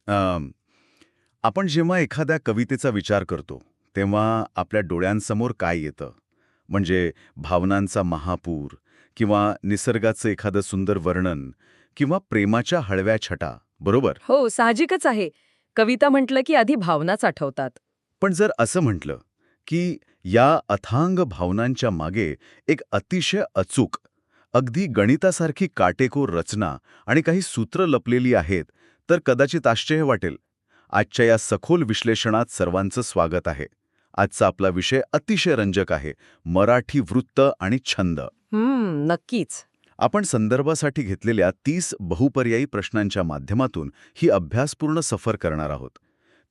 अम, आपण जेव्हा एखाद्या कवितेचा विचार करतो तेव्हा आपल्या डोळ्यांसमोर काय येतं? म्हणजे भावनांचा महापूर किंवा निसर्गाचं एखादं सुंदर वर्णन किंवा प्रेमाच्या हळव्या छटा, बरोबर? हो, साहजिकच आहे. कविता म्हटलं की आधी भावनाच आठवतात. पण जर असं म्हटलं की या अथांग भावनांच्या मागे एक अतिशय अचूक, अगदी गणितासारखी काटेकोर रचना आणि काही सूत्र लपलेली आहेत, तर कदाचित आश्चर्य वाटेल. आजच्या या सखोल विश्लेषणात सर्वांचं स्वागत आहे. आजचा आपला विषय अतिशय रंजक आहे, मराठी वृत्त आणि छंद. नक्कीच. आपण संदर्भासाठी घेतलेल्या 30 बहुपर्यायी प्रश्नांच्या माध्यमातून ही अभ्यासपूर्ण सफर करणार आहोत.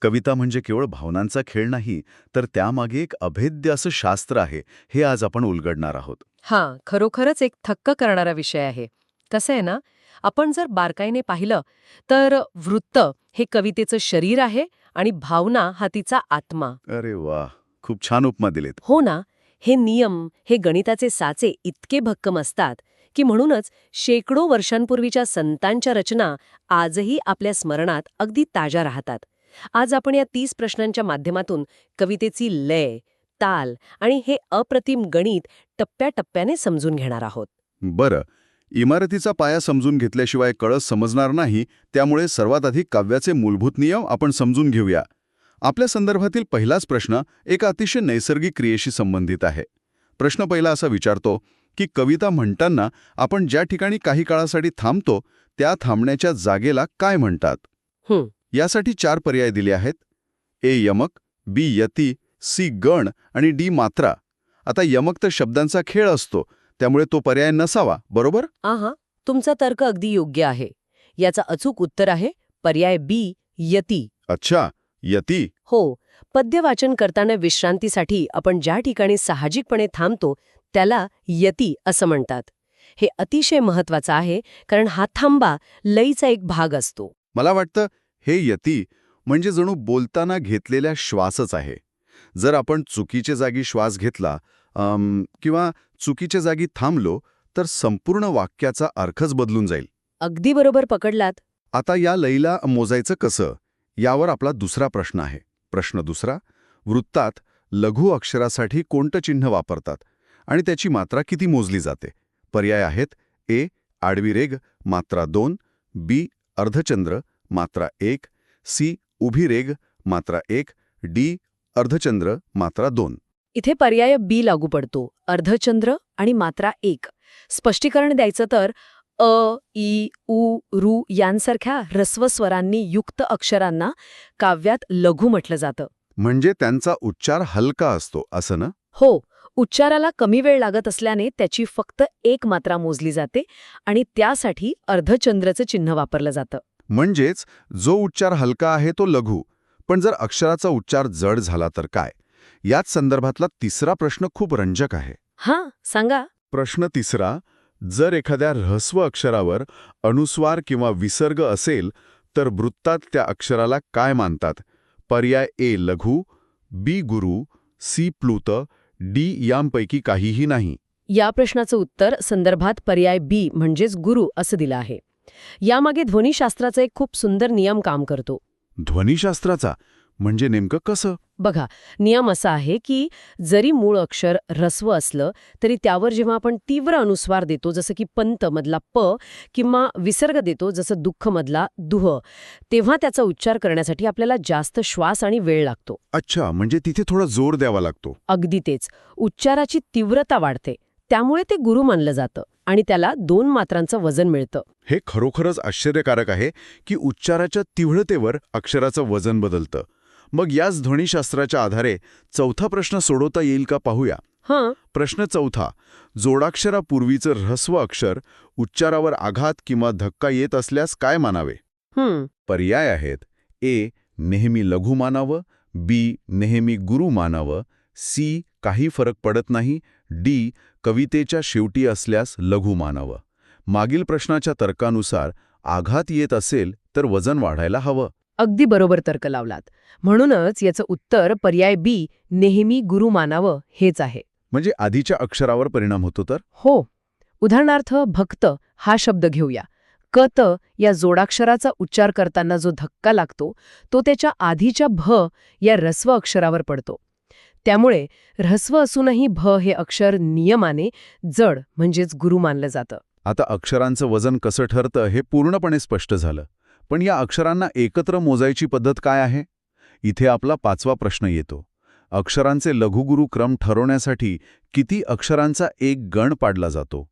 कविता म्हणजे केवळ भावनांचा खेळ नाही, तर त्यामागे एक अभेद्य असं शास्त्र आहे, हे आज आपण उलगडणार आहोत. हां, खरोखरच एक थक्क करणारा विषय आहे. कसं आहे ना, आपण जर बारकाईने पाहिलं, तर वृत्त हे कवितेचं शरीर आहे आणि भावना हा तिचा आत्मा. अरे वा, खूप छान उपमा दिलीत. हो ना, हे नियम, हे गणिताचे साचे इतके भक्कम असतात, की म्हणूनच शेकडो वर्षांपूर्वीच्या संतांच्या रचना आजही आपल्या स्मरणात अगदी ताज्या राहतात. आज आपण या 30 प्रश्नांच्या माध्यमातून कवितेची लय, ताल आणि हे अप्रतिम गणित टप्प्याटप्प्याने समजून घेणार आहोत. बरं, इमारतीचा पाया समजून घेतल्याशिवाय कळस समजणार नाही, त्यामुळे सर्वात आधी काव्याचे मूलभूत नियम आपण समजून घेऊया. आपल्या संदर्भातील पहिलाच प्रश्न एका अतिशय नैसर्गिक क्रियेशी संबंधित आहे. प्रश्न पहिला असा विचारतो की कविता म्हणताना आपण ज्या ठिकाणी काही काळासाठी थांबतो, त्या थांबण्याच्या जागेला काय म्हणतात? हं, यासाठी 4 पर्याय दिले आहेत: ए यमक, बी यती, सी गण आणि डी मात्रा. आता यमक तर शब्दांचा खेळ असतो, त्यामुळे तो पर्याय नसावा, बरोबर? आहा, तुमचा तर्क अगदी योग्य आहे. याचं अचूक उत्तर आहे पर्याय बी, यती. अच्छा, यती. हो, पद्य वाचन करताना विश्रांतीसाठी आपण ज्या ठिकाणी साहजिकपणे थांबतो त्याला यती असं म्हणतात. हे अतिशय महत्वाचं आहे, कारण हा थांबा लयीचा एक भाग असतो. मला वाटतं हे यती म्हणजे जणू बोलताना घेतलेल्या श्वासच आहे. जर आपण चुकीच्या जागी श्वास घेतला किंवा चुकीच्या जागी थांबलो, तर संपूर्ण वाक्याचा अर्थच बदलून जाईल. अगदी बरोबर पकडलात. आता या लयीला मोजायचं कसं, यावर आपला दुसरा प्रश्न आहे. प्रश्न दुसरा: वृत्तात लघु अक्षरासाठी कोणतं चिन्ह वापरतात आणि त्याची मात्रा किती मोजली जाते? पर्याय आहेत: ए आडवी रेघ मात्रा 2, बी अर्धचंद्र मात्रा 1, सी उभी रेघ मात्रा 1, डी अर्धचंद्र मात्रा 2. इथे पर्याय बी लागू पडतो, अर्धचंद्र आणि मात्रा 1. स्पष्टीकरण द्यायचं तर अ, ई, उ, रू यांसारख्या ह्रस्व स्वरांनी युक्त अक्षरांना काव्यात लघु म्हटलं जातं. म्हणजे त्यांचा उच्चार हलका असतो, असं ना? हो, उच्चाराला कमी वेळ लागत असल्याने त्याची फक्त एक मात्रा मोजली जाते आणि त्यासाठी अर्धचंद्रचं चिन्ह वापरलं जातं. म्हणजेच जो उच्चार हलका आहे तो लघु. पण जर अक्षराचा उच्चार जड झाला तर काय? याच संदर्भातला तिसरा प्रश्न खूप रंजक आहे. हां, सांगा. प्रश्न तिसरा: जर एखाद्या ऱ्हस्व अक्षरावर अनुस्वार किंवा विसर्ग असेल, तर वृत्तात त्या अक्षराला काय मानतात? पर्याय ए लघु, बी गुरु, सी प्लुत, डी यांपैकी काहीही नाही. या प्रश्नाचं उत्तर संदर्भात पर्याय बी म्हणजेच गुरु असं दिलं आहे. यामागे ध्वनिशास्त्राचा एक खूप सुंदर नियम काम करतो. ध्वनिशास्त्राचा म्हणजे नेमकं कसं? बघा, नियम असा आहे की जरी मूळ अक्षर ऱ्हस्व असलं तरी त्यावर जेव्हा आपण तीव्र अनुस्वार देतो, जसं की पंत मधला प, किंवा विसर्ग देतो जसं दुःख मधला दुह, तेव्हा त्याचा उच्चार करण्यासाठी आपल्याला जास्त श्वास आणि वेळ लागतो. अच्छा, म्हणजे तिथे थोडा जोर द्यावा लागतो. अगदी तेच. उच्चाराची तीव्रता वाढते, त्यामुळे ते गुरु मानलं जातं आणि त्याला 2 मात्रांचं वजन मिळतं. हे खरोखरच आश्चर्यकारक आहे की उच्चाराच्या तीव्रतेवर अक्षराचं वजन बदलतं. मग याच ध्वनिशास्त्राच्या आधारे चौथा प्रश्न सोडवता येईल का पाहूया. हां, प्रश्न चौथा: जोडाक्षरापूर्वीचं ऱ्हस्व अक्षर उच्चारावर आघात किंवा धक्का येत असल्यास काय मानावे? पर्याय आहेत: ए नेहमी लघु मानावं, बी नेहमी गुरु मानावं, सी काही फरक पडत नाही, डी कवितेच्या शेवटी असल्यास लघु मानावं. मागील प्रश्नाच्या तर्कानुसार आघात येत असेल तर वजन वाढायला हवं. अगदी बरोबर तर्क लावलात. म्हणूनच याचं उत्तर पर्याय बी नेहमी गुरु मानावं हेच आहे. म्हणजे आधीच्या अक्षरावर परिणाम होतो तर? हो. उदाहरणार्थ भक्त हा शब्द घेऊया. क त या जोडाक्षराचा उच्चार करताना जो धक्का लागतो तो त्याच्या आधीच्या भ या ऱ्हस्व अक्षरावर पडतो. त्यामुळे ऱ्हस्व असूनही भ हे अक्षर नियमाने जड म्हणजेच गुरु मानलं जातं. आता अक्षरांचं वजन कसं ठरतं हे पूर्णपणे स्पष्ट झालं. पण या अक्षरांना एकत्र मोजायची पद्धत काय आहे? इथे आपला 5वा प्रश्न येतो. अक्षरांचे लघुगुरु क्रम ठरवण्यासाठी किती अक्षरांचा एक गण पाडला जातो?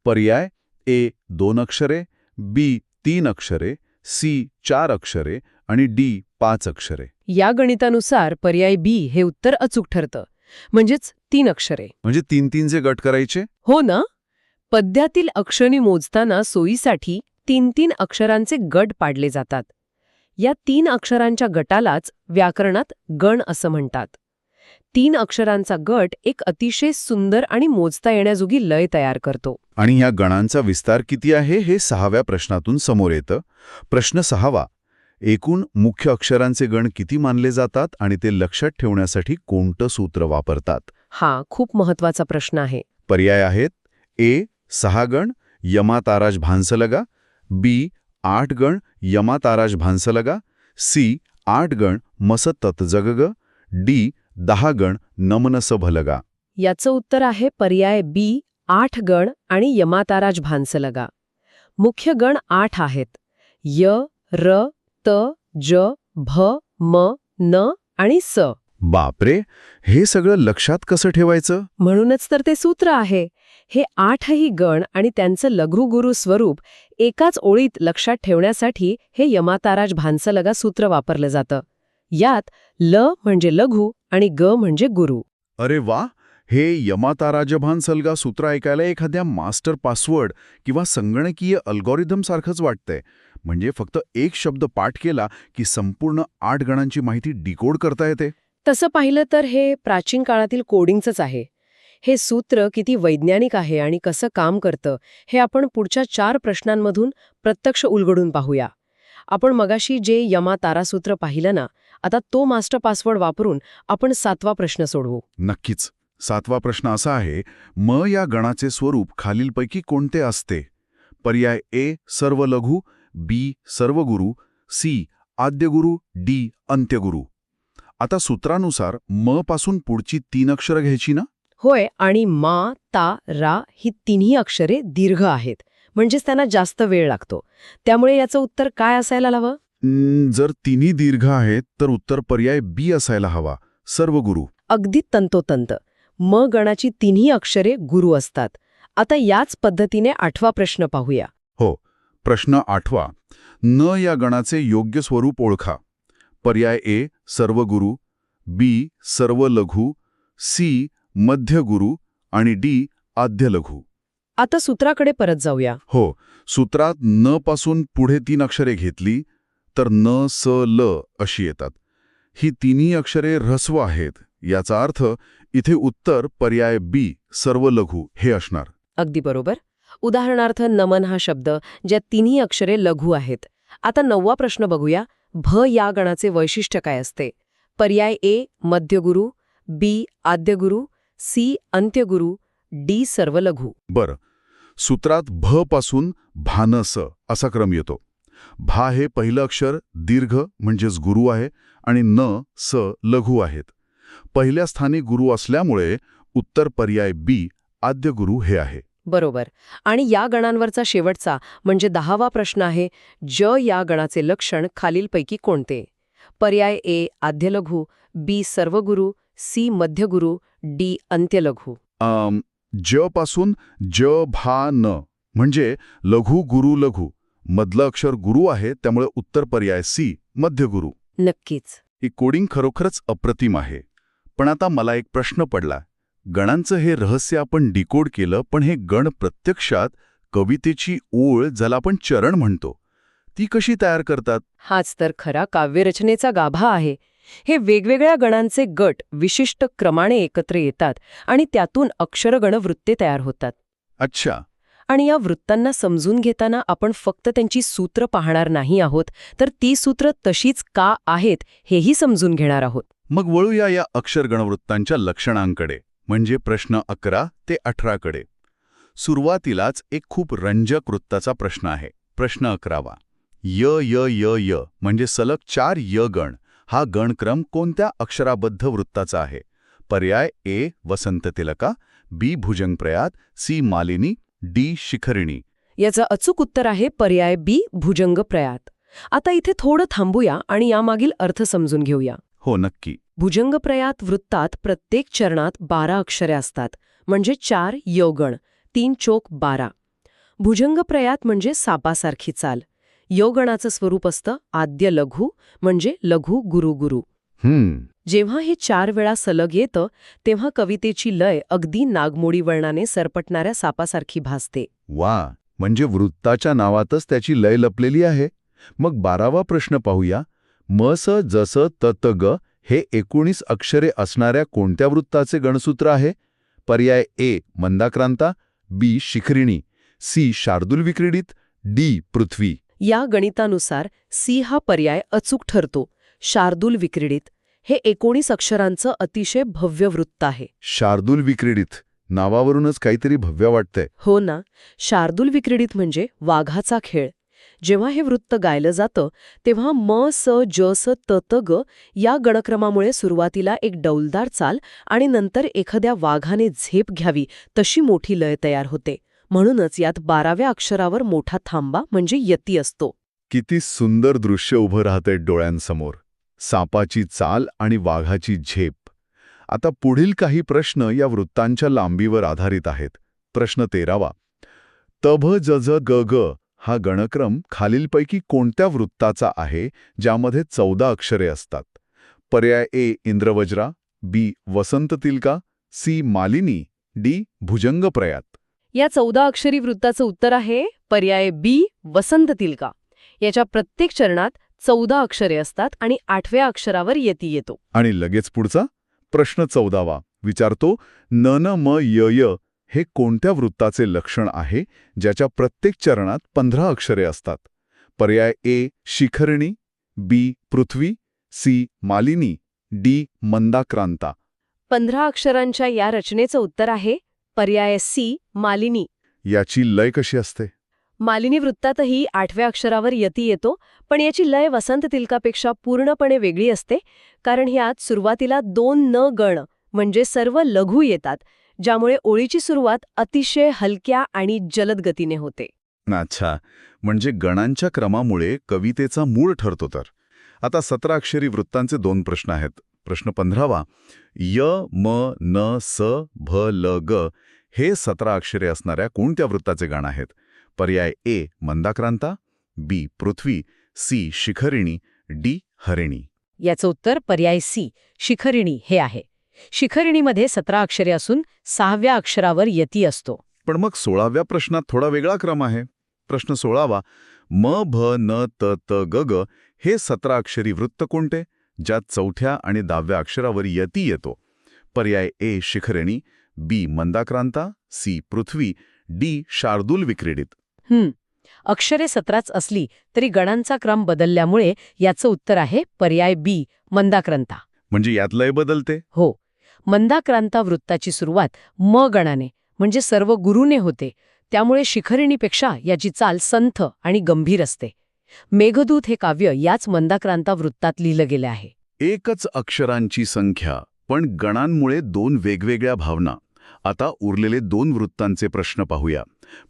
पर्याय ए 2 अक्षरे, बी 3 अक्षरे, सी 4 अक्षरे आणि डी 5 अक्षरे. या गणितानुसार पर्याय बी हे उत्तर अचूक ठरतं. म्हणजेच 3 अक्षरे. म्हणजे 3-3चे गट करायचे? हो ना? पद्यातील अक्षरे मोजताना सोयीसाठी 3-3 अक्षरांचे गट पाडले जातात. या 3 अक्षरांच्या गटालाच व्याकरणात गण असं म्हणतात. 3 अक्षरांचा गट एक अतिशय सुंदर आणि मोजता येण्याजोगी लय तयार करतो. आणि या गणांचा विस्तार किती आहे हे 6व्या प्रश्नातून समोर येतं. प्रश्न 6वा. एकूण मुख्य अक्षरांचे गण किती मानले जातात आणि ते लक्षात ठेवण्यासाठी कोणतं सूत्र वापरतात? हा खूप महत्वाचा प्रश्न आहे. पर्याय आहेत ए 6 गण यमा ताराज भांसलगा, बी 8 गण यमा ताराज भांसलगा, सी 8 गण मस ततजगग, डी 10 गण नमनस भलगा. याचं उत्तर आहे पर्याय बी 8 गण आणि यमाताराज भांसलगा. मुख्य गण 8 आहेत. य, र, त, ज, भ, म, न आणि स. बापरे, हे सगळं लक्षात कसं ठेवायचं? म्हणूनच तर ते सूत्र आहे. हे 8ही गण आणि त्यांचं लघुगुरु स्वरूप एकाच ओळीत लक्षात ठेवण्यासाठी हे यमाताराज भांसलगा सूत्र वापरलं जातं. यात ल म्हणजे लघु आणि ग म्हणजे गुरु. अरे वा, हे यमाताराजभानसलगा सूत्र ऐकायला एखाद्या मास्टर पासवर्ड किंवा संगणकीय अल्गोरिदम सारखंच वाटतंय. म्हणजे फक्त एक शब्द पाठ केला की संपूर्ण 8 गणांची माहिती डिकोड करता येते. तसं पाहिलं तर हे प्राचीन काळातील कोडिंगचंच आहे. हे सूत्र किती वैज्ञानिक आहे आणि कसं काम करतं हे आपण पुढच्या 4 प्रश्नांमधून प्रत्यक्ष उलगडून पाहूया. आपण मगाशी जे यमा तारासूत्र पाहिलं ना, आता तो मास्टर पासवर्ड वापरून आपण 7वा प्रश्न सोडवू. नक्कीच. 7वा प्रश्न असा आहे, म या गणाचे स्वरूप खालीलपैकी कोणते असते? पर्याय ए सर्व लघु, be serve Guru, C आद्यगुरु, D अंत्यगुरु. आता सूत्रानुसार म पासून पुढची 3 अक्षरं घ्यायची ना? होय, आणि मा, ता, रा ही तिन्ही अक्षरे दीर्घ आहेत. म्हणजेच त्यांना जास्त वेळ लागतो. त्यामुळे याचं उत्तर काय असायला हवं? जर तिन्ही दीर्घ आहेत तर उत्तर पर्याय बी असायला हवा, सर्व गुरु. अगदी तंतोतंत. म गणाची तिन्ही अक्षरे गुरु असतात. आता याच पद्धतीने 8वा प्रश्न पाहूया. हो. प्रश्न 8वा. न या गणाचे योग्य स्वरूप ओळखा. पर्याय ए सर्व गुरु, बी सर्व लघु, सी मध्य गुरु आणि डी आद्य लघु. आता सूत्राकडे परत जाऊया. हो. सूत्रात न पासून पुढे 3 अक्षरे घेतली तर न, स, ल अशी येतात. ही तिन्ही अक्षरे ऱ्हस्व आहेत. याचा अर्थ इथे उत्तर पर्याय बी सर्व लघु हे असणार. अगदी बरोबर. उदाहरणार्थ नमन हा शब्द, ज्या तिन्ही अक्षरे लघु आहेत. आता 9वा प्रश्न बघूया. भ या गणाचे वैशिष्ट्य काय असते? पर्याय ए मध्यगुरु, बी आद्यगुरु, सी अंत्यगुरु, डी सर्व लघु. बरं. सूत्रात भ पासून भानस असा क्रम येतो. भा हे पहिलं अक्षर दीर्घ म्हणजेच गुरु आहे आणि न, स लघु आहेत. पहिल्या स्थानी गुरु असल्यामुळे उत्तर पर्याय बी आद्यगुरु हे आहे. बरोबर. आणि या गणांवरचा शेवटचा म्हणजे 10वा प्रश्न आहे, ज या गणाचे लक्षण खालीलपैकी कोणते? पर्याय ए आद्यलघु, बी सर्वगुरु, सी मध्यगुरु, डी अंत्यलघु. ज पासून ज भा न म्हणजे लघु गुरु लघु. मधलं अक्षर गुरु आहे, त्यामुळे उत्तर पर्याय सी मध्यगुरु. नक्कीच. ही कोडिंग खरोखरच अप्रतिम आहे. पण आता मला एक प्रश्न पडला. गणांचं हे रहस्य आपण डिकोड केलं, पण हे गण प्रत्यक्षात कवितेची ओळ, ज्याला आपण चरण म्हणतो, ती कशी तयार करतात? हाच तर खरा काव्यरचनेचा गाभा आहे. हे वेगवेगळ्या गणांचे गट विशिष्ट क्रमाने एकत्र येतात आणि त्यातून अक्षरगण वृत्ते तयार होतात. अच्छा. आणि या वृत्तांना समजून घेताना आपण फक्त त्यांची सूत्र पाहणार नाही आहोत, तर ती सूत्र तशीच का आहेत हेही समजून घेणार आहोत. मग वळूया या अक्षरगणवृत्तांच्या लक्षणांकडे, म्हणजे प्रश्न 11 ते 18 कडे. सुरुवातीलाच एक खूप रंजक वृत्ताचा प्रश्न आहे. प्रश्न 11वा. य य य य म्हणजे सलग 4 य गण. हा गणक्रम कोणत्या अक्षराबद्ध वृत्ताचा आहे? पर्याय ए वसंत तिलका, बी भुजंगप्रयात, सी मालिनी, डी शिखरिणी. याचं अचूक उत्तर आहे पर्याय बी भुजंग प्रयात. आता इथे थोडं थांबूया आणि यामागील अर्थ समजून घेऊया. हो, नक्की. भुजंग प्रयात वृत्तात प्रत्येक चरणात 12 अक्षरे असतात, म्हणजे 4 योगण, 3 चोक 12. भुजंग प्रयात म्हणजे सापासारखी चाल. योगणाचं स्वरूप असतं आद्य लघु, म्हणजे लघु गुरु गुरु. जेव्हा हे 4 वेळा सलग येतं तेव्हा कवितेची लय अगदी नागमोडी वळणाने सरपटणाऱ्या सापासारखी भासते. वा, म्हणजे वृत्ताच्या नावातच त्याची लय लपलेली आहे. मग 12वा प्रश्न पाहूया. म स ज स त त ग हे 19 अक्षरे असणाऱ्या कोणत्या वृत्ताचे गणसूत्र आहे? पर्याय ए मंदाक्रांता, बी शिखरिणी, सी शार्दूल विक्रीडित, डी पृथ्वी. या गणितानुसार सी हा पर्याय अचूक ठरतो. शार्दूल विक्रीडित हे 19 अक्षरांचं अतिशय भव्य वृत्त आहे. शार्दूल विक्रीडित नावावरूनच काहीतरी भव्य वाटतंय. हो ना. शार्दूल विक्रीडित म्हणजे वाघाचा खेळ. जेव्हा हे वृत्त गायलं जातं तेव्हा म स ज स त त ग या गणक्रमामुळे सुरुवातीला एक डौलदार चाल आणि नंतर एखाद्या वाघाने झेप घ्यावी तशी मोठी लय तयार होते. म्हणूनच यात 12व्या अक्षरावर मोठा थांबा म्हणजे यती असतो. किती सुंदर दृश्य उभं राहतंय डोळ्यांसमोर. सापाची चाल आणि वाघाची झेप. आता पुढील काही प्रश्न या वृत्तांच्या लांबीवर आधारित आहेत. प्रश्न 13वा. तभ जझ ग ग हा गणक्रम खालीलपैकी कोणत्या वृत्ताचा आहे ज्यामध्ये 14 अक्षरे असतात? पर्याय ए इंद्रवज्रा, बी वसंत तिलका, सी मालिनी, डी भुजंग प्रयात. या 14 अक्षरी वृत्ताचं उत्तर आहे पर्याय बी वसंत तिलका. याच्या प्रत्येक चरणात 14 अक्षरे असतात आणि 8व्या अक्षरावर यती येतो. आणि लगेच पुढचा प्रश्न 14वा विचारतो न न म य य हे कोणत्या वृत्ताचे लक्षण आहे ज्याच्या प्रत्येक चरणात 15 अक्षरे असतात? पर्याय ए शिखरिणी, बी पृथ्वी, सी मालिनी, डी मंदाक्रांता. 15 अक्षरांच्या या रचनेचं उत्तर आहे पर्याय सी मालिनी. याची लय कशी असते? मालिनी वृत्तातही 8व्या अक्षरावर यती येतो, पण याची लय वसंत तिलकापेक्षा पूर्णपणे वेगळी असते, कारण ह्यात सुरुवातीला 2 न गण म्हणजे सर्व लघु येतात, ज्यामुळे ओळीची सुरुवात अतिशय हलक्या आणि जलद गतीने होते. अच्छा, म्हणजे गणांच्या क्रमामुळे कवितेचा मूळ ठरतो तर. आता 17 अक्षरी वृत्तांचे 2 प्रश्न आहेत. प्रश्न 15वा. य म न स भ ल ग हे 17 अक्षरे असणाऱ्या कोणत्या वृत्ताचे गाणं आहेत? पर्याय ए मंदाक्रांता, बी पृथ्वी, सी शिखरिणी, डी हरिणी. याचं उत्तर पर्याय सी शिखरिणी हे आहे. शिखरिणीमध्ये 17 अक्षरे असून 6व्या अक्षरावर यती असतो. पण मग 16व्या प्रश्नात थोडा वेगळा क्रम आहे. प्रश्न 16वा. म भ न त त ग ग हे 17 अक्षरी वृत्त कोणते ज्यात 4थ्या आणि 10व्या अक्षरावर यती येतो? पर्याय ए शिखरिणी, बी मंदाक्रांता, सी पृथ्वी, डी शार्दूल विक्रीडित. अक्षरे 17च असली तरी गणांचा क्रम बदलल्यामुळे याचं उत्तर आहे पर्याय बी मंदाक्रांता. म्हणजे यात लय बदलते? हो. मंदाक्रांता वृत्ताची सुरुवात म गणाने म्हणजे सर्व गुरुने होते, त्यामुळे शिखरिणीपेक्षा याची चाल संथ आणि गंभीर असते. मेघदूत हे काव्य याच मंदाक्रांता वृत्तात लिहिलं गेलं आहे. एकच अक्षरांची संख्या पण गणांमुळे 2 वेगवेगळ्या भावना. आता उरलेले 2 वृत्तांचे प्रश्न पाहूया.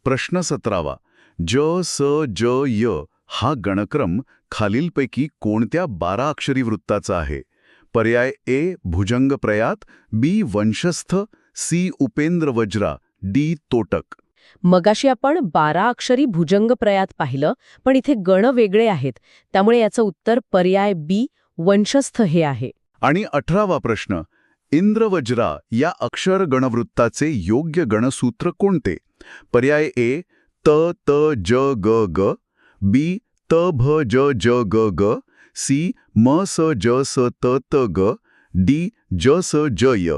प्रश्न 17वा. ज स ज य हा गणक्रम खालीलपैकी कोणत्या 12 अक्षरी वृत्ताचा आहे? पर्याय ए भुजंग प्रयात, बी वंशस्थ, सी उपेंद्र वज्रा, डी तोटक. मगाशी आपण 12 अक्षरी भुजंग प्रयात पाहिलं, पण इथे गण वेगळे आहेत, त्यामुळे याचं उत्तर पर्याय बी वंशस्थ हे आहे. आणि 18वा प्रश्न. इंद्रवज्रा या अक्षर गणवृत्ताचे योग्य गणसूत्र कोणते? पर्याय ए त त ज ग ग, बी त भ ज ज ग ग, सी म स ज स त त ग, डी ज स ज य.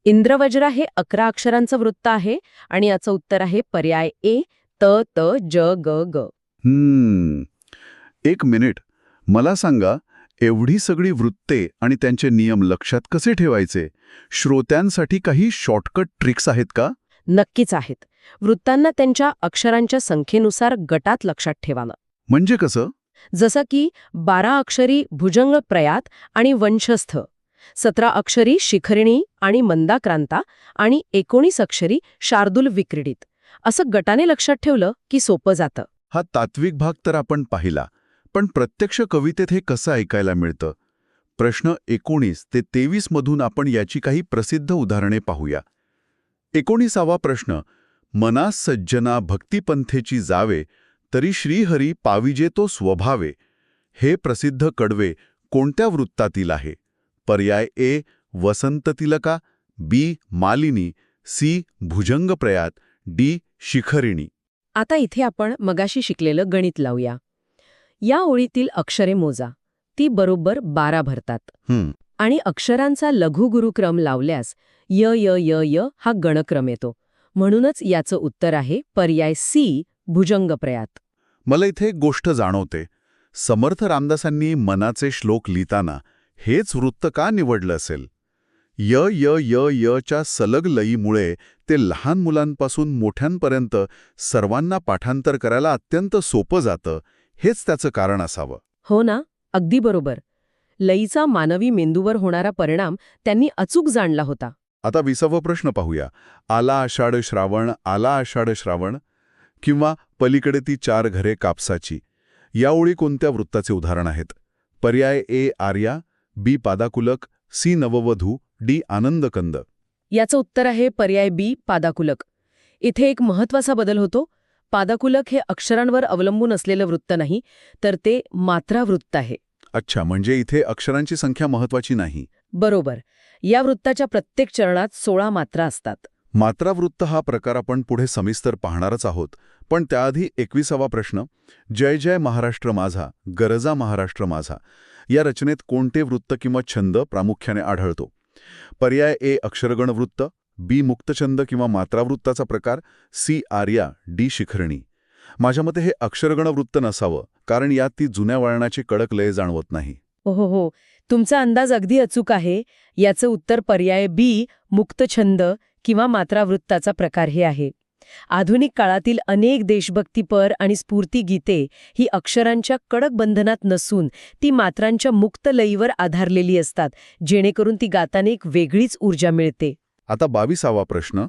इंद्रवज्रा हे 11 अक्षरांचं वृत्त आहे आणि याचं उत्तर आहे पर्याय ए त त ज ग ग. एक मिनिट, मला सांगा, एवढी सगळी वृत्ते आणि त्यांचे नियम लक्षात कसे ठेवायचे? श्रोत्यांसाठी काही शॉर्टकट ट्रिक्स आहेत का? नक्कीच आहेत. वृत्तांना त्यांच्या अक्षरांच्या संख्येनुसार गटात लक्षात ठेवावं. म्हणजे कसं? जसं की 12 अक्षरी भुजंग प्रयात आणि वंशस्थ, 17 अक्षरी शिखरिणी आणि मंदाक्रांता आणि 19 अक्षरी शार्दूल विक्रीडित, असं गटाने लक्षात ठेवलं की सोपं जातं. हा तात्विक भाग तर आपण पाहिला, पण प्रत्यक्ष कवितेत हे कसं ऐकायला मिळतं? प्रश्न 19 ते 23 मधून आपण याची काही प्रसिद्ध उदाहरणे पाहूया. 19वा प्रश्न, मनास सज्जना भक्तिपंथेची जावे, तरी श्रीहरी पाविजे तो स्वभावे. हे प्रसिद्ध कडवे कोणत्या वृत्तातील आहे? पर्याय ए वसंत तिलका, बी मालिनी, सी भुजंग प्रयात, डी शिखरिणी. आता इथे आपण मगाशी शिकलेलं गणित लावूया. या ओळीतील अक्षरे मोजा. ती बरोबर 12 भरतात. आणि अक्षरांचा लघुगुरुक्रम लावल्यास य य य य हा गणक्रम येतो. म्हणूनच याचं उत्तर आहे पर्याय सी भुजंग प्रयात. मला इथे एक गोष्ट जाणवते. समर्थ रामदासांनी मनाचे श्लोक लिहिताना हेच वृत्त का निवडलं असेल? य य य य च्या सलग लयीमुळे ते लहान मुलांपासून मोठ्यांपर्यंत सर्वांना पाठांतर करायला अत्यंत सोपं जातं. हेच त्याचं कारण असावं. हो ना, अगदी बरोबर. लयीचा मानवी मेंदूवर होणारा परिणाम त्यांनी अचूक जाणला होता. आता 20वा प्रश्न पाहूया. आला आषाढ श्रावण, आला आषाढ श्रावण, किंवा पलीकडे ती 4 घरे कापसाची. या ओळी कोणत्या वृत्ताचे उदाहरण आहेत? पर्याय ए आर्या, बी पादाकुलक, सी नववधू, डी आनंदकंद. याचं उत्तर आहे पर्याय बी पादाकुलक. इथे एक महत्वाचा बदल होतो. पादाकुलक हे अक्षरांवर अवलंबून असलेलं वृत्त नाही, तर ते मात्रा वृत्त आहे. अच्छा, म्हणजे इथे अक्षरांची संख्या महत्वाची नाही. बरोबर. या वृत्ताच्या प्रत्येक चरणात 16 मात्रा असतात. मात्रावृत्त हा प्रकार आपण पुढे सविस्तर पाहणारच आहोत. पण त्याआधी 21वा प्रश्न, जय जय महाराष्ट्र माझा, गरजा महाराष्ट्र माझा. या रचनेत कोणते वृत्त किंवा छंद प्रामुख्याने आढळतो? पर्याय ए अक्षरगण वृत्त, बी मुक्तछंद किंवा मात्रावृत्ताचा प्रकार, सी आर्या, डी शिखरणी. माझ्या मते हे अक्षरगण वृत्त नसावं, कारण यात ती जुन्या वळणाची कडक लय जाणवत नाही. हो, तुमचा अंदाज अगदी अचूक आहे. याचं उत्तर पर्याय बी मुक्तछंद किंवा मात्रावृत्ताचा प्रकार हे आहे. आधुनिक काळातील अनेक देशभक्तीपर आणि स्फूर्तिगीते ही अक्षरांच्या कडक बंधनात नसून ती मात्रांच्या मुक्त लयीवर आधारलेली असतात, जेणेकरून ती गाताना एक वेगळीच ऊर्जा मिळते. आता 22वा प्रश्न,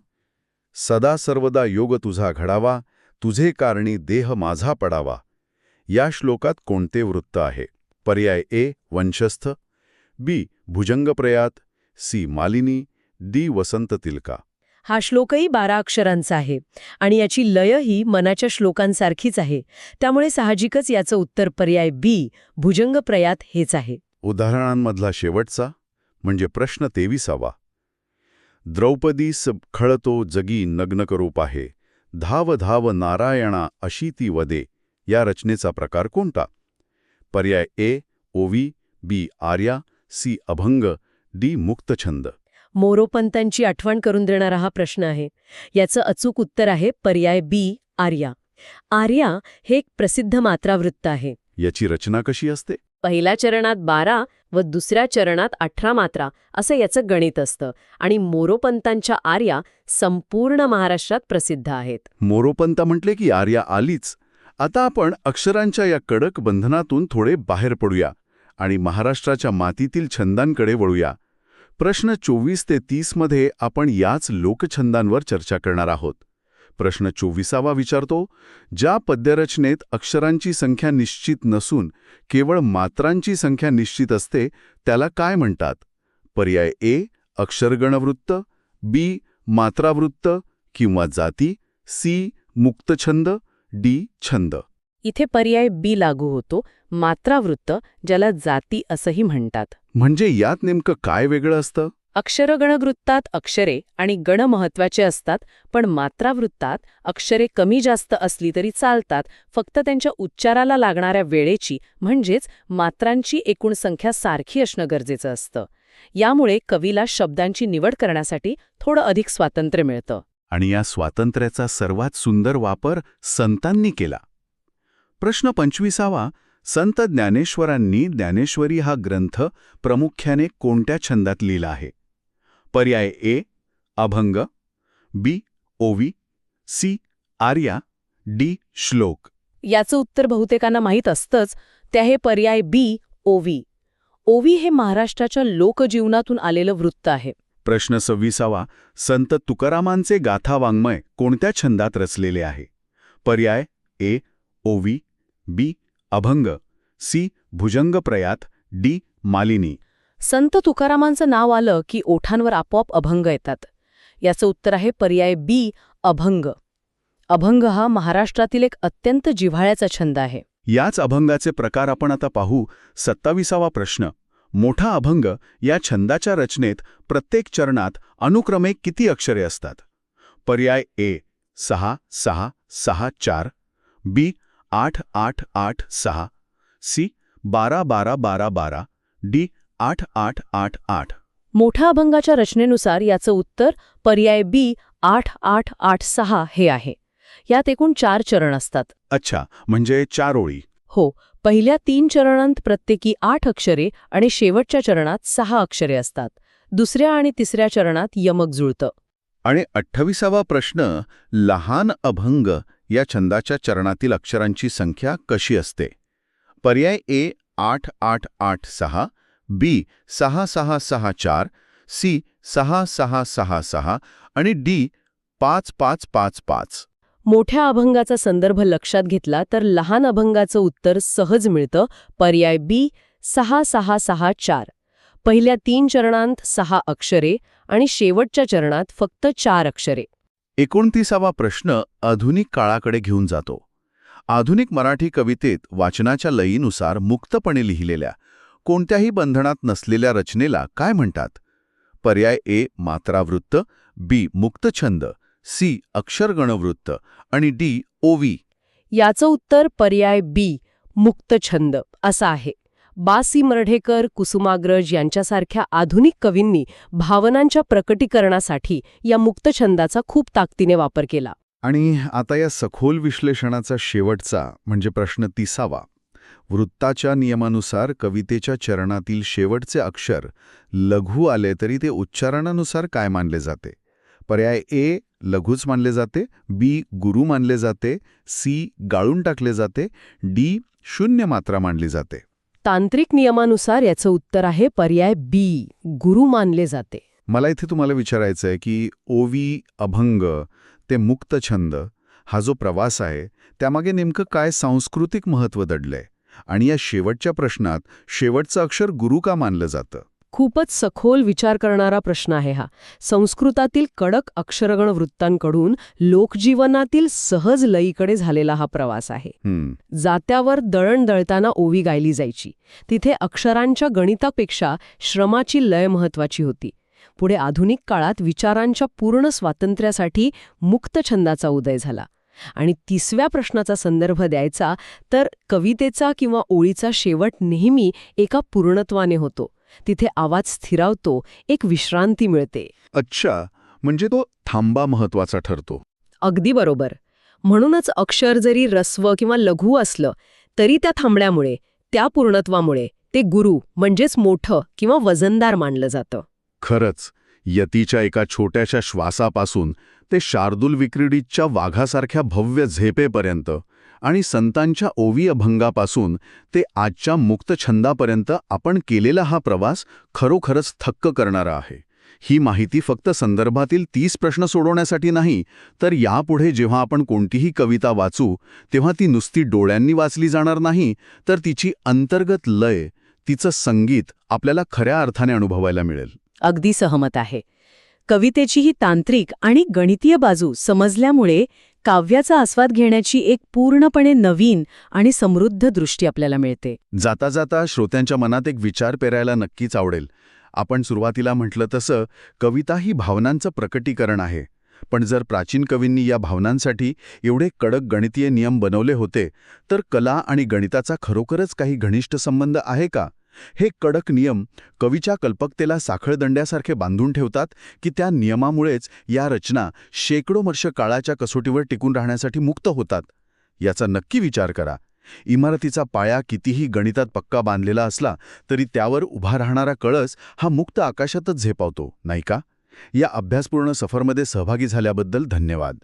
सदा सर्वदा योग तुझा घडावा, तुझे कारणी देह माझा पडावा. या श्लोकात कोणते वृत्त आहे? पर्याय ए वंशस्थ, बी भुजंगप्रयात, सी मालिनी, डी वसंत तिलका. हा श्लोकही 12 अक्षरांचा आहे आणि याची लयही मनाच्या श्लोकांसारखीच आहे. त्यामुळे साहजिकच याचं उत्तर पर्याय बी भुजंगप्रयात हेच आहे. उदाहरणांमधला शेवटचा म्हणजे प्रश्न 23वा, द्रौपदीस खळतो जगी नग्न करूप आहे, धाव धाव नारायणा अशी ती वदे. या रचनेचा प्रकार कोणता? पर्याय ए ओवी, बी आर्या, सी अभंग, डी मुक्तछंद. मोरोपंतांची आठवण करून देणारा हा प्रश्न आहे. याचं अचूक उत्तर आहे पर्याय बी आर्या. आर्या हे एक प्रसिद्ध मात्रावृत्त आहे. याची रचना कशी असते? पहिल्या चरणात 12 व दुसऱ्या चरणात 18 मात्रा असं याचं गणित असतं आणि मोरोपंतांच्या आर्या संपूर्ण महाराष्ट्रात प्रसिद्ध आहेत. मोरोपंत म्हटले की आर्या आलीच. आता आपण अक्षरांच्या या कडक बंधनातून थोडे बाहेर पडूया आणि महाराष्ट्राच्या मातीतील छंदांकडे वळूया. प्रश्न 24 ते 30 मध्ये आपण याच लोकछंदांवर चर्चा करणार आहोत. प्रश्न 24वा विचारतो, ज्या पद्यरचनेत अक्षरांची संख्या निश्चित नसून केवळ मात्रांची संख्या निश्चित असते त्याला काय म्हणतात? पर्याय ए अक्षरगणवृत्त, बी मात्रावृत्त किंवा जाती, सी मुक्तछंद, डी छंद. इथे पर्याय बी लागू होतो, मात्रावृत्त, ज्याला जाती असंही म्हणतात. म्हणजे यात नेमकं काय वेगळं असतं? अक्षरगणवृत्तात अक्षरे आणि गण महत्वाचे असतात, पण मात्रावृत्तात अक्षरे कमी जास्त असली तरी चालतात, फक्त त्यांच्या उच्चाराला लागणाऱ्या वेळेची म्हणजेच मात्रांची एकूण संख्या सारखी असणं गरजेचं असतं. यामुळे कवीला शब्दांची निवड करण्यासाठी थोडं अधिक स्वातंत्र्य मिळतं. आणि या स्वातंत्र्याचा सर्वात सुंदर वापर संतांनी केला. प्रश्न 25वा, संत ज्ञानेश्वरांनी ज्ञानेश्वरी हा ग्रंथ प्रामुख्याने कोणत्या छंदात लिहिला आहे? पर्याय ए अभंग, बी ओवी, सी आर्या, डी श्लोक. याचं उत्तर बहुतेकांना माहीत असतंच, ते आहे पर्याय बी ओवी. ओवी हे महाराष्ट्राच्या लोकजीवनातून आलेलं वृत्त आहे. प्रश्न 26वा. संत तुकारामांचे गाथा वाङ्मय कोणत्या छंदात रचलेले आहे? पर्याय ए ओवी, बी अभंग, सी भुजंगप्रयात, डी मालिनी. संत तुकारामांचं नाव आलं की ओठांवर आपोआप अभंग येतात. याचं उत्तर आहे पर्याय बी अभंग. अभंग हा महाराष्ट्रातील एक अत्यंत जिव्हाळ्याचा छंद आहे. याच अभंगाचे प्रकार आपण आता पाहू. 27वा प्रश्न. मोठा अभंग या छंदाच्या रचनेत प्रत्येक चरणात अनुक्रमे किती अक्षरे असतात? पर्याय ए 6 6 6 4, बी 8 8 8 6, सी 12 12 12 12, डी 8 8 8 8. मोठ्या अभंगाच्या रचनेनुसार याचं उत्तर पर्याय बी 8 8 8 6 हे आहे. यात एकूण 4 चरण असतात. अच्छा, म्हणजे 4 ओळी. हो, पहिल्या 3 चरणांत प्रत्येकी 8 अक्षरे आणि शेवटच्या चरणात 6 अक्षरे असतात. दुसऱ्या आणि तिसऱ्या चरणात यमक जुळतं. आणि 28वा प्रश्न. लहान अभंग या छंदाच्या चरणातील अक्षरांची संख्या कशी असते? पर्याय ए 8 8 8 6, बी 6 6 6 4, सी 6 6 6 6 आणि डी 5 5 5 5. मोठ्या अभंगाचा संदर्भ लक्षात घेतला तर लहान अभंगाचं उत्तर सहज मिळतं. पर्याय बी 6 6 6 4. पहिल्या 3 चरणांत 6 अक्षरे आणि शेवटच्या चरणात फक्त 4 अक्षरे. 29वा प्रश्न आधुनिक काळाकडे घेऊन जातो. आधुनिक मराठी कवितेत वाचनाच्या लयीनुसार मुक्तपणे लिहिलेल्या कोणत्याही बंधनात नसलेल्या रचनेला काय म्हणतात? पर्याय ए मात्रावृत्त, बी मुक्तछंद, सी अक्षरगणवृत्त आणि डी ओवी. याचं उत्तर पर्याय बी मुक्तछंद असं आहे. बा.सी. मर्ढेकर, कुसुमाग्रज यांच्यासारख्या आधुनिक कवींनी भावनांच्या प्रकटीकरणासाठी या मुक्तछंदाचा खूप ताकदीने वापर केला. आणि आता या सखोल विश्लेषणाचा शेवटचा म्हणजे प्रश्न 30वा. वृत्ताच्या नियमानुसार कवितेच्या चरणातील शेवटचे अक्षर लघु आले तरी ते उच्चारणानुसार काय मानले जाते? पर्याय ए लघुच मानले जाते, बी गुरु मानले जाते, सी गाळून टाकले जाते, डी 0 मात्रा मानली जाते. तांत्रिक नियमानुसार याचं उत्तर आहे पर्याय बी गुरु मानले जाते. मला इथे तुम्हाला विचारायचं आहे की ओवी, अभंग ते मुक्तछंद हा जो प्रवास आहे त्यामागे नेमकं काय सांस्कृतिक महत्त्व दडलंय? आणि या शेवटच्या प्रश्नात शेवटचं अक्षर गुरु का मानलं जातं? खूपच सखोल विचार करणारा प्रश्न आहे हा. संस्कृतातील कडक अक्षरगण वृत्तांकडून लोकजीवनातील सहज लयीकडे झालेला हा प्रवास आहे. जात्यावर दळण दळताना ओवी गायली जायची. तिथे अक्षरांच्या गणितापेक्षा श्रमाची लय महत्वाची होती. पुढे आधुनिक काळात विचारांच्या पूर्ण स्वातंत्र्यासाठी मुक्त छंदाचा उदय झाला. आणि 30व्या प्रश्नाचा संदर्भ द्यायचा तर कवितेचा किंवा ओळीचा शेवट नेहमी एका पूर्णत्वाने होतो. तिथे आवाज स्थिरावतो, एक विश्रांती मिळते. अच्छा, म्हणजे तो थांबा महत्वाचा ठरतो. अगदी बरोबर. म्हणूनच अक्षर जरी रस्व किंवा लघु असलं तरी त्या थांबण्यामुळे, त्या पूर्णत्वामुळे ते गुरु म्हणजेच मोठं किंवा वजनदार मानलं जातं. खरंच, यतीच्या एका छोट्याशा श्वासापासून ते शार्दूल विक्रीडितच्या वाघासारख्या भव्य झेपेपर्यंत आणि संतांच्या ओवी अभंगापासून ते आजच्या मुक्तछंदापर्यंत आपण केलेला हा प्रवास खरोखरच थक्क करणारा आहे. ही माहिती फक्त संदर्भातील 30 प्रश्न सोडवण्यासाठी नाही, तर यापुढे जेव्हा आपण कोणतीही कविता वाचू तेव्हा ती नुसती डोळ्यांनी वाचली जाणार नाही, तर तिची अंतर्गत लय, तिचं संगीत आपल्याला खऱ्या अर्थाने अनुभवायला मिळेल. अगदी सहमत आहे. कवितेची ही तांत्रिक आणि गणितीय बाजू समजल्यामुळे काव्याचा आस्वाद घेण्याची एक पूर्णपणे नवीन आणि समृद्ध दृष्टी आपल्याला मिळते. जाता जाता श्रोत्यांच्या मनात एक विचार पेरायला नक्कीच आवडेल. आपण सुरुवातीला म्हटलं तसं कविता ही भावनांचं प्रकटीकरण आहे. पण जर प्राचीन कवींनी या भावनांसाठी एवढे कडक गणितीय नियम बनवले होते, तर कला आणि गणिताचा खरोखरच काही घनिष्ठ संबंध आहे का? हे कडक नियम कवीच्या कल्पकतेला साखळदंड्यासारखे बांधून ठेवतात की त्या नियमामुळेच या रचना शेकडो वर्ष काळाच्या कसोटीवर टिकून राहण्यासाठी मुक्त होतात? याचा नक्की विचार करा. इमारतीचा पाया कितीही गणितात पक्का बांधलेला असला तरी त्यावर उभा राहणारा कळस हा मुक्त आकाशातच झेपावतो, नाही का? या अभ्यासपूर्ण सफरमध्ये सहभागी झाल्याबद्दल धन्यवाद.